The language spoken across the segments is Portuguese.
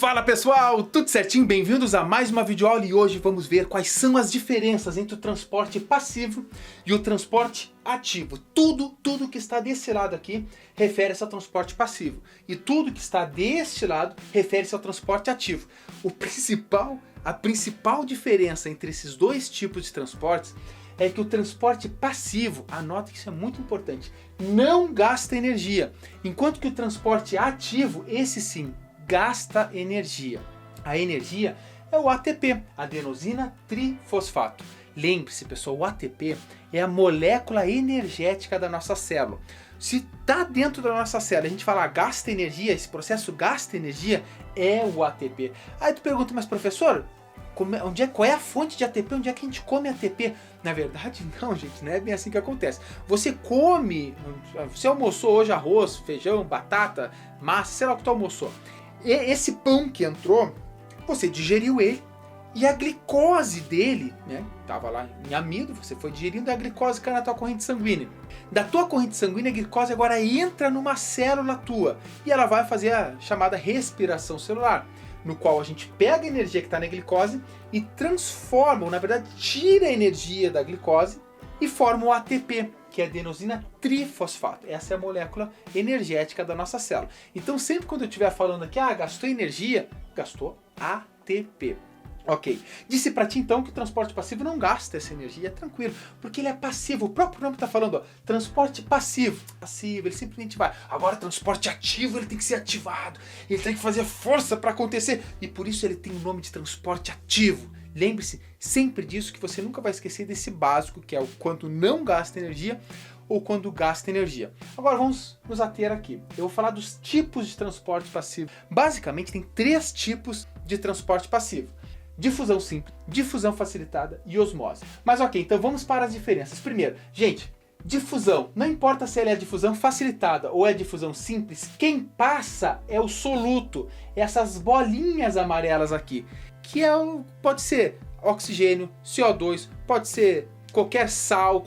Fala pessoal, tudo certinho? Bem-vindos a mais uma videoaula e hoje vamos ver quais são as diferenças entre o transporte passivo e o transporte ativo. Tudo que está desse lado aqui refere-se ao transporte passivo e tudo que está deste lado refere-se ao transporte ativo. A principal diferença entre esses dois tipos de transportes é que o transporte passivo, anote que isso é muito importante, não gasta energia, enquanto que o transporte ativo, esse sim, gasta energia. A energia é o ATP, adenosina trifosfato. Lembre-se, pessoal, o ATP é a molécula energética da nossa célula. Se está dentro da nossa célula, a gente fala gasta energia, esse processo gasta energia, é o ATP. Aí tu pergunta, mas professor, qual é a fonte de ATP? Onde é que a gente come ATP? Na verdade, não, gente, não é bem assim que acontece. Você almoçou hoje arroz, feijão, batata, massa, sei lá o que tu almoçou. E esse pão que entrou, você digeriu ele e a glicose dele, né, tava lá em amido, você foi digerindo, a glicose cai na tua corrente sanguínea. Da tua corrente sanguínea, a glicose agora entra numa célula tua e ela vai fazer a chamada respiração celular, no qual a gente pega a energia que está na glicose e transforma, ou na verdade tira a energia da glicose e forma o ATP, que é adenosina trifosfato. Essa é a molécula energética da nossa célula. Então sempre quando eu estiver falando aqui, gastou energia, gastou ATP. Ok, disse pra ti então que o transporte passivo não gasta essa energia, é tranquilo, porque ele é passivo, o próprio nome está falando, ó, transporte passivo, ele simplesmente vai. Agora transporte ativo, ele tem que ser ativado, ele tem que fazer força para acontecer, e por isso ele tem o nome de transporte ativo. Lembre-se sempre disso, que você nunca vai esquecer desse básico, que é o quando não gasta energia ou quando gasta energia. Agora vamos nos ater aqui. Eu vou falar dos tipos de transporte passivo. Basicamente tem 3 tipos de transporte passivo: difusão simples, difusão facilitada e osmose. Mas ok, então vamos para as diferenças. Primeiro, gente, difusão, não importa se ela é difusão facilitada ou é difusão simples, quem passa é o soluto, essas bolinhas amarelas aqui, que pode ser oxigênio, CO2, pode ser qualquer sal,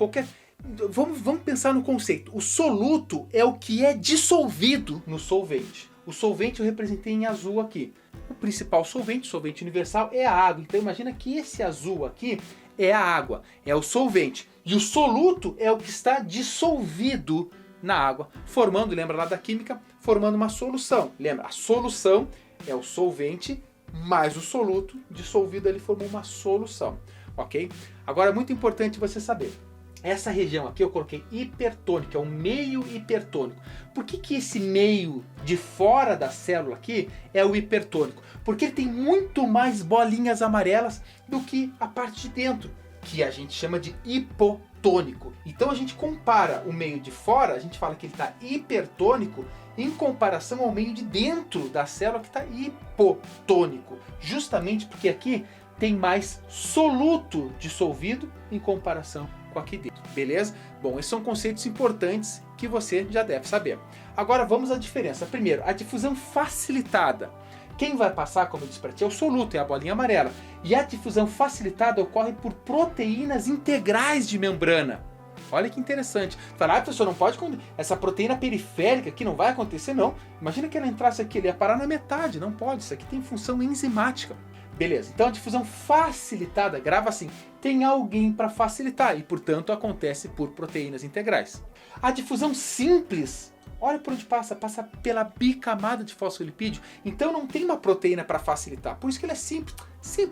Vamos pensar no conceito. O soluto é o que é dissolvido no solvente. O solvente eu representei em azul aqui. O principal solvente universal, é a água. Então imagina que esse azul aqui é a água, é o solvente. E o soluto é o que está dissolvido na água, formando, lembra lá da química, formando uma solução. Lembra, a solução é o solvente mais o soluto dissolvido ali formou uma solução, ok? Agora é muito importante você saber. Essa região aqui eu coloquei hipertônico, é o meio hipertônico. Por que esse meio de fora da célula aqui é o hipertônico? Porque ele tem muito mais bolinhas amarelas do que a parte de dentro, que a gente chama de hipotônico. Então a gente compara o meio de fora, a gente fala que ele está hipertônico em comparação ao meio de dentro da célula que está hipotônico. Justamente porque aqui tem mais soluto dissolvido em comparação com aqui dentro, beleza? Bom, esses são conceitos importantes que você já deve saber. Agora vamos à diferença. Primeiro, a difusão facilitada. Quem vai passar, como eu disse para ti, é o soluto, é a bolinha amarela. E a difusão facilitada ocorre por proteínas integrais de membrana. Olha que interessante. Fala, professor, não pode, essa proteína periférica aqui não vai acontecer, não. Imagina que ela entrasse aqui, ele ia parar na metade, não pode, isso aqui tem função enzimática. Beleza, então a difusão facilitada, grava assim, tem alguém para facilitar e, portanto, acontece por proteínas integrais. A difusão simples, olha por onde passa pela bicamada de fosfolipídio, então não tem uma proteína para facilitar, por isso que ele é simples,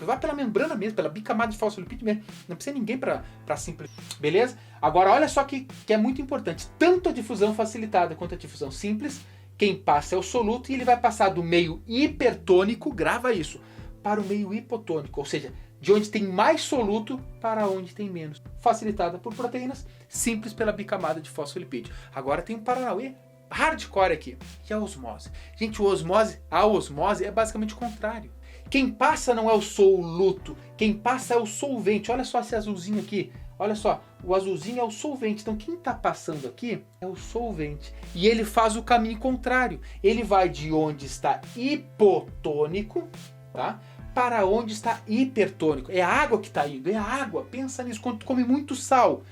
vai pela membrana mesmo, pela bicamada de fosfolipídio mesmo, não precisa ninguém para simplificar, beleza? Agora olha só que é muito importante, tanto a difusão facilitada quanto a difusão simples, quem passa é o soluto e ele vai passar do meio hipertônico, grava isso, para o meio hipotônico, ou seja, de onde tem mais soluto para onde tem menos. Facilitada por proteínas, simples pela bicamada de fosfolipídio. Agora tem um paranauê hardcore aqui, que é a osmose. Gente, a osmose é basicamente o contrário. Quem passa não é o soluto, quem passa é o solvente. Olha só esse azulzinho aqui. Olha só, o azulzinho é o solvente. Então quem está passando aqui é o solvente. E ele faz o caminho contrário. Ele vai de onde está hipotônico, tá? Para onde está hipertônico. É a água que está indo, é a água. Pensa nisso, quando tu come muito sal.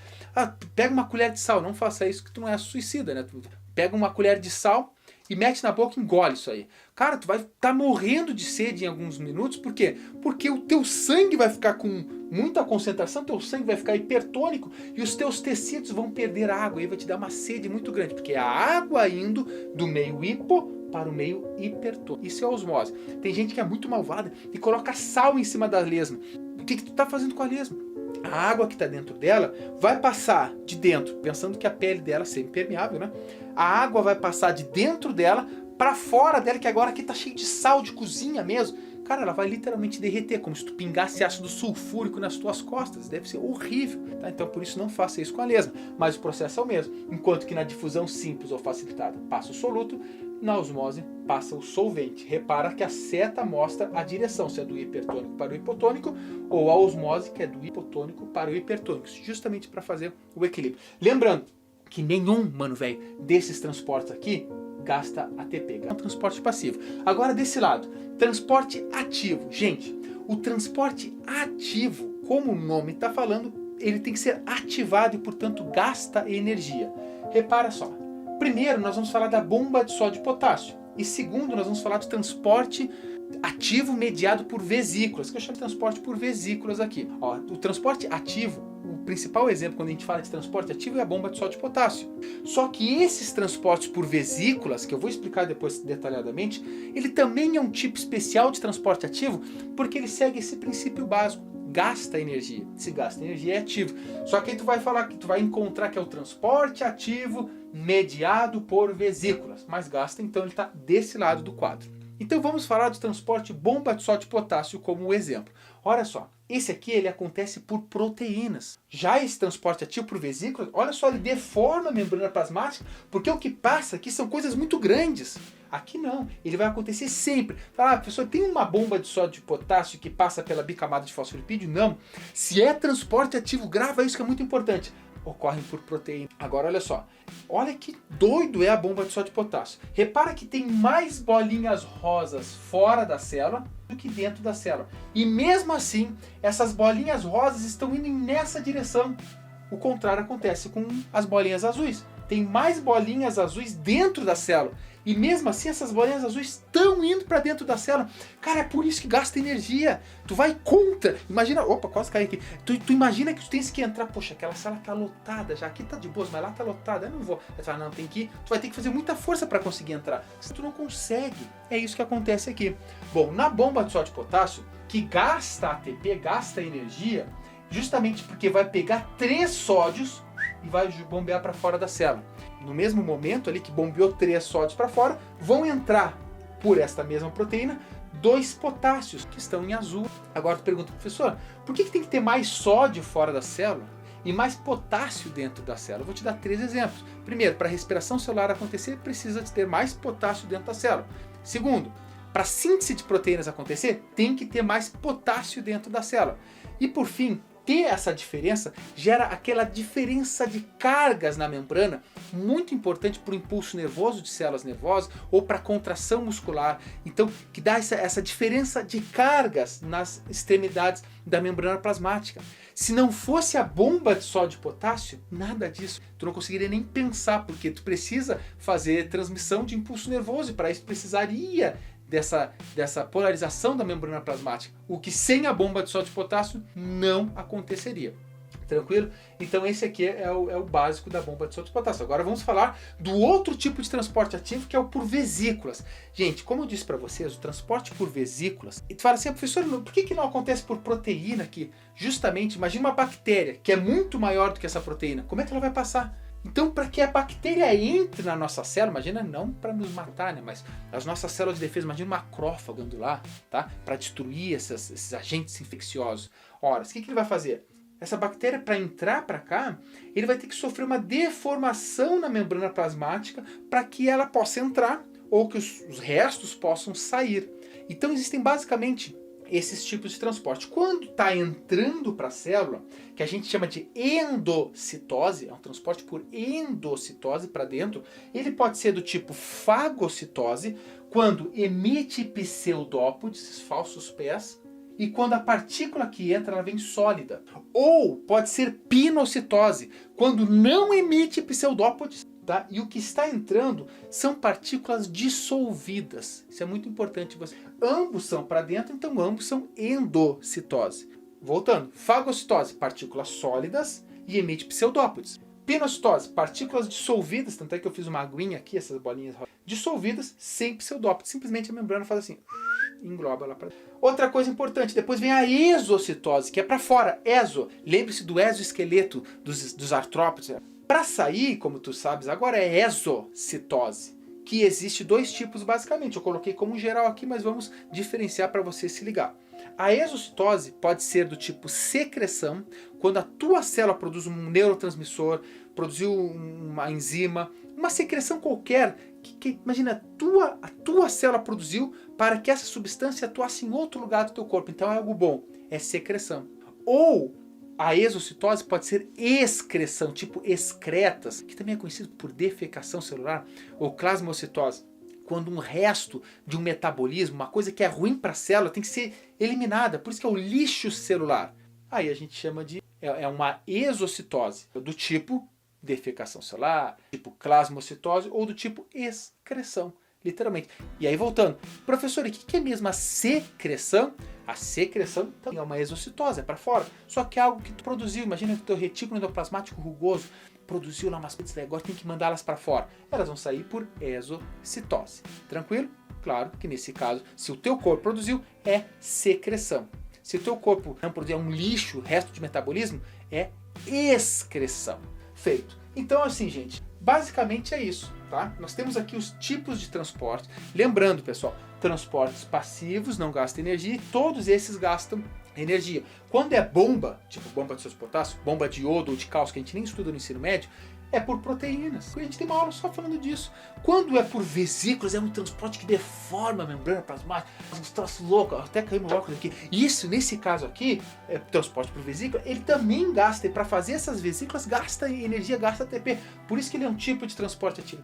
Pega uma colher de sal, não faça isso que tu não é suicida, né? Tu pega uma colher de sal e mete na boca e engole isso aí. Cara, tu vai estar morrendo de sede em alguns minutos, por quê? Porque o teu sangue vai ficar com muita concentração, teu sangue vai ficar hipertônico e os teus tecidos vão perder água e vai te dar uma sede muito grande, porque é a água indo do meio hipo para o meio hipertônico. Isso é osmose. Tem gente que é muito malvada e coloca sal em cima da lesma. O que tu tá fazendo com a lesma? A água que está dentro dela vai passar de dentro, pensando que a pele dela é impermeável, né? A água vai passar de dentro dela para fora dela, que agora aqui tá cheio de sal de cozinha mesmo. Cara, ela vai literalmente derreter, como se tu pingasse ácido sulfúrico nas tuas costas. Deve ser horrível, tá? Então por isso não faça isso com a lesma. Mas o processo é o mesmo. Enquanto que na difusão simples ou facilitada passa o soluto, na osmose passa o solvente. Repara que a seta mostra a direção, se é do hipertônico para o hipotônico, ou a osmose, que é do hipotônico para o hipertônico, justamente para fazer o equilíbrio. Lembrando que nenhum, mano velho, desses transportes aqui gasta ATP, é um transporte passivo. Agora desse lado, transporte ativo. Gente, o transporte ativo, como o nome está falando, ele tem que ser ativado e, portanto, gasta energia. Repara só. Primeiro, nós vamos falar da bomba de sódio e potássio. E segundo, nós vamos falar do transporte ativo mediado por vesículas, que eu chamo de transporte por vesículas aqui. Ó, o transporte ativo, o principal exemplo quando a gente fala de transporte ativo é a bomba de sódio e potássio. Só que esses transportes por vesículas, que eu vou explicar depois detalhadamente, ele também é um tipo especial de transporte ativo, porque ele segue esse princípio básico. Gasta energia. Se gasta energia, é ativo. Só que aí tu vai falar que tu vai encontrar que é o transporte ativo mediado por vesículas. Mas gasta, então ele está desse lado do quadro. Então vamos falar do transporte bomba de sódio e potássio como exemplo. Olha só, esse aqui ele acontece por proteínas. Já esse transporte ativo por vesículas, olha só, ele deforma a membrana plasmática, porque o que passa aqui são coisas muito grandes. Aqui não, ele vai acontecer sempre. Ah, professor, tem uma bomba de sódio e potássio que passa pela bicamada de fosfolipídio? Não. Se é transporte ativo, grava isso que é muito importante. Ocorrem por proteína. Agora olha só, olha que doido é a bomba de sódio e potássio. Repara que tem mais bolinhas rosas fora da célula do que dentro da célula. E mesmo assim, essas bolinhas rosas estão indo nessa direção. O contrário acontece com as bolinhas azuis. Tem mais bolinhas azuis dentro da célula. E mesmo assim essas bolinhas azuis estão indo para dentro da célula. Cara, é por isso que gasta energia. Tu vai contra. Imagina, opa, quase caí aqui. Tu imagina que tu tens que entrar, poxa, aquela sala tá lotada já. Aqui tá de boas, mas lá tá lotada. Eu não vou. Aí tu fala, não, tem que ir. Tu vai ter que fazer muita força para conseguir entrar. Se tu não consegue, é isso que acontece aqui. Bom, na bomba de sódio e potássio, que gasta ATP, gasta energia, justamente porque vai pegar 3 sódios e vai bombear para fora da célula. No mesmo momento ali que bombeou 3 sódios para fora, vão entrar por esta mesma proteína 2 potássios que estão em azul. Agora tu pergunta, professor, por que tem que ter mais sódio fora da célula e mais potássio dentro da célula? Eu vou te dar 3 exemplos. Primeiro, para a respiração celular acontecer, precisa de ter mais potássio dentro da célula. Segundo, para a síntese de proteínas acontecer, tem que ter mais potássio dentro da célula. E por fim, ter essa diferença gera aquela diferença de cargas na membrana, muito importante para o impulso nervoso de células nervosas ou para a contração muscular. Então, que dá essa diferença de cargas nas extremidades da membrana plasmática. Se não fosse a bomba de sódio e potássio, nada disso. Tu não conseguiria nem pensar, porque tu precisa fazer transmissão de impulso nervoso e para isso precisaria dessa polarização da membrana plasmática, o que sem a bomba de sódio e potássio não aconteceria. Tranquilo? Então esse aqui é o básico da bomba de sódio e potássio. Agora vamos falar do outro tipo de transporte ativo, que é o por vesículas. Gente, como eu disse para vocês, o transporte por vesículas, e tu fala assim, professor, por que não acontece por proteína aqui? Justamente, imagina uma bactéria que é muito maior do que essa proteína, como é que ela vai passar? Então, para que a bactéria entre na nossa célula, imagina não para nos matar, né, mas as nossas células de defesa, imagina um macrófago indo lá, tá, para destruir esses agentes infecciosos. Ora, o que ele vai fazer? Essa bactéria, para entrar para cá, ele vai ter que sofrer uma deformação na membrana plasmática para que ela possa entrar ou que os restos possam sair. Então, existem basicamente esses tipos de transporte. Quando está entrando para a célula, que a gente chama de endocitose, é um transporte por endocitose para dentro, ele pode ser do tipo fagocitose, quando emite pseudópodes, esses falsos pés, e quando a partícula que entra ela vem sólida. Ou pode ser pinocitose, quando não emite pseudópodes, tá? E o que está entrando são partículas dissolvidas. Isso é muito importante. Ambos são para dentro, então ambos são endocitose. Voltando, fagocitose, partículas sólidas e emite pseudópodes. Pinocitose, partículas dissolvidas, tanto é que eu fiz uma aguinha aqui, essas bolinhas dissolvidas, sem pseudópodes. Simplesmente a membrana faz assim, engloba ela para dentro. Outra coisa importante, depois vem a exocitose, que é para fora. Exo, lembre-se do exoesqueleto dos artrópodes. Para sair, como tu sabes agora, é exocitose, que existe dois tipos basicamente. Eu coloquei como geral aqui, mas vamos diferenciar para você se ligar. A exocitose pode ser do tipo secreção, quando a tua célula produz um neurotransmissor, produziu uma enzima, uma secreção qualquer, imagina, a tua célula produziu para que essa substância atuasse em outro lugar do teu corpo. Então é algo bom, é secreção. Ou a exocitose pode ser excreção, tipo excretas, que também é conhecido por defecação celular, ou plasmocitose, quando um resto de um metabolismo, uma coisa que é ruim para a célula, tem que ser eliminada, por isso que é o lixo celular. Aí a gente chama de, é uma exocitose, do tipo defecação celular, tipo plasmocitose, ou do tipo excreção, literalmente. E aí voltando, professor, e o que é mesmo a secreção? A secreção também é uma exocitose, é para fora. Só que é algo que tu produziu, imagina que o teu retículo endoplasmático rugoso produziu lá umas coisas, agora tem que mandá-las para fora. Elas vão sair por exocitose. Tranquilo? Claro que nesse caso, se o teu corpo produziu, é secreção. Se o teu corpo não produzir, é um lixo, resto de metabolismo, é excreção. Feito. Então assim, gente, basicamente é isso, tá? Nós temos aqui os tipos de transporte. Lembrando, pessoal, transportes passivos não gastam energia, todos esses gastam energia. Quando é bomba, tipo bomba de sódio potássio, bomba de iodo ou de cálcio, que a gente nem estuda no ensino médio, é por proteínas. A gente tem uma aula só falando disso. Quando é por vesículas, é um transporte que deforma a membrana plasmática, uns troços loucos, até caiu meu óculos aqui. Isso, nesse caso aqui, é transporte por vesícula, ele também gasta, e para fazer essas vesículas, gasta energia, gasta ATP. Por isso que ele é um tipo de transporte ativo.